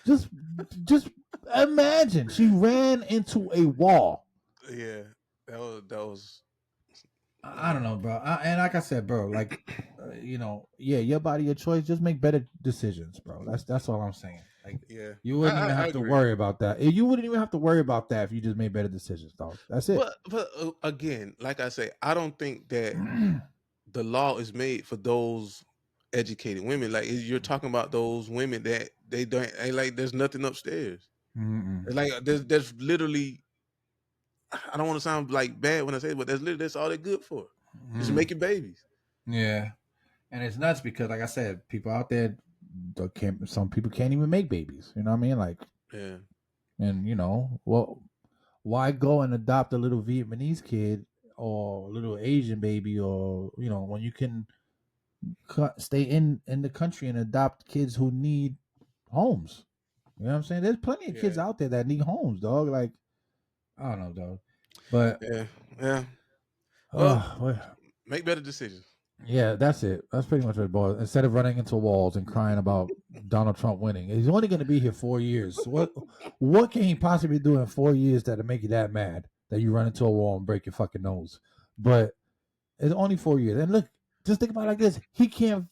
Just imagine she ran into a wall. Yeah, that was. I don't know, bro. And like I said, bro, like your body, your choice. Just make better decisions, bro. That's all I'm saying. Like, yeah, you wouldn't even have to worry about that. You wouldn't even have to worry about that if you just made better decisions, dog. That's it. But again, like I say, I don't think that the law is made for those educated women. Like, you're talking about those women that they don't ain't like. There's nothing upstairs. Like there's literally. I don't want to sound like bad when I say it, but that's all they're good for. Just making babies. Yeah, and it's nuts because, like I said, people out there some people can't even make babies. You know what I mean? Like, yeah. And well, why go and adopt a little Vietnamese kid or a little Asian baby, or when you can stay in the country and adopt kids who need homes? You know what I'm saying? There's plenty of kids out there that need homes, dog. Like, I don't know, dog. But yeah. Well, make better decisions. Yeah, that's it. That's pretty much what it boils. Instead of running into walls and crying about Donald Trump winning, he's only going to be here 4 years. What can he possibly do in 4 years that'll make you that mad that you run into a wall and break your fucking nose? But it's only 4 years. And look, just think about it like this: he can't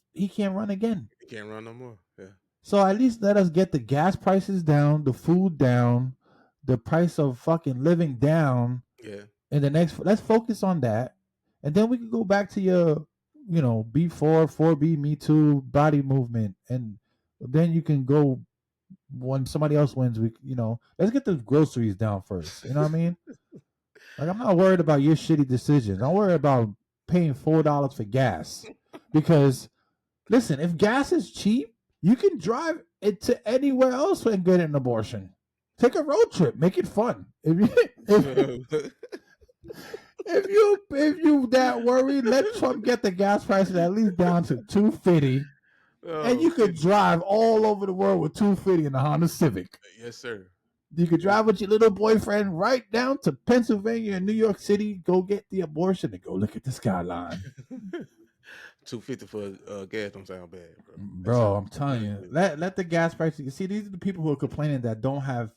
run again. He can't run no more. Yeah. So at least let us get the gas prices down, the food down, the price of fucking living down. Yeah. And let's focus on that, and then we can go back to your B4, 4B, Me Too, body movement, and then you can go when somebody else wins. Let's get the groceries down first. You know what I mean? Like, I'm not worried about your shitty decisions. I'm worried about paying $4 for gas, because listen, if gas is cheap, you can drive it to anywhere else and get an abortion. Take a road trip, make it fun. If you that worried, let Trump get the gas prices at least down to $2.50, and you could drive all over the world with $2.50 in a Honda Civic. Yes, sir. You could drive with your little boyfriend right down to Pennsylvania and New York City, go get the abortion, and go look at the skyline. $2.50 for gas don't sound bad, bro. Bro, I'm telling you, let the gas prices. See, these are the people who are complaining that don't have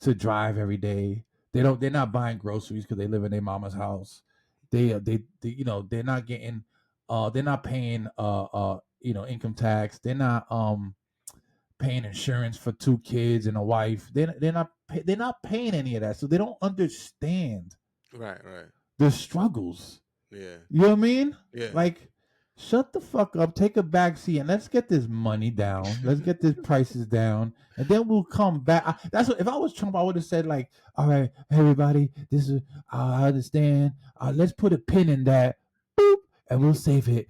to drive every day. They're not buying groceries because they live in their mama's house. They're not getting they're not paying income tax. They're not paying insurance for 2 kids and a wife. They're not paying any of that, so they don't understand right the struggles. Yeah, you know what I mean? Yeah, like, shut the fuck up, take a back seat, and let's get this money down. Let's get these prices down, and then we'll come back. That's what, if I was Trump, I would have said, like, all right, everybody, this is, I understand. Let's put a pin in that, boop, and we'll save it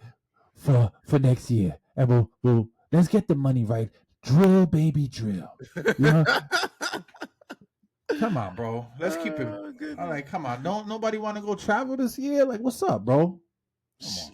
for next year, and we'll let's get the money right. Drill, baby, drill. You know? Come on, bro. Let's keep it. All right, come on. Don't nobody want to go travel this year? Like, what's up, bro? Come on.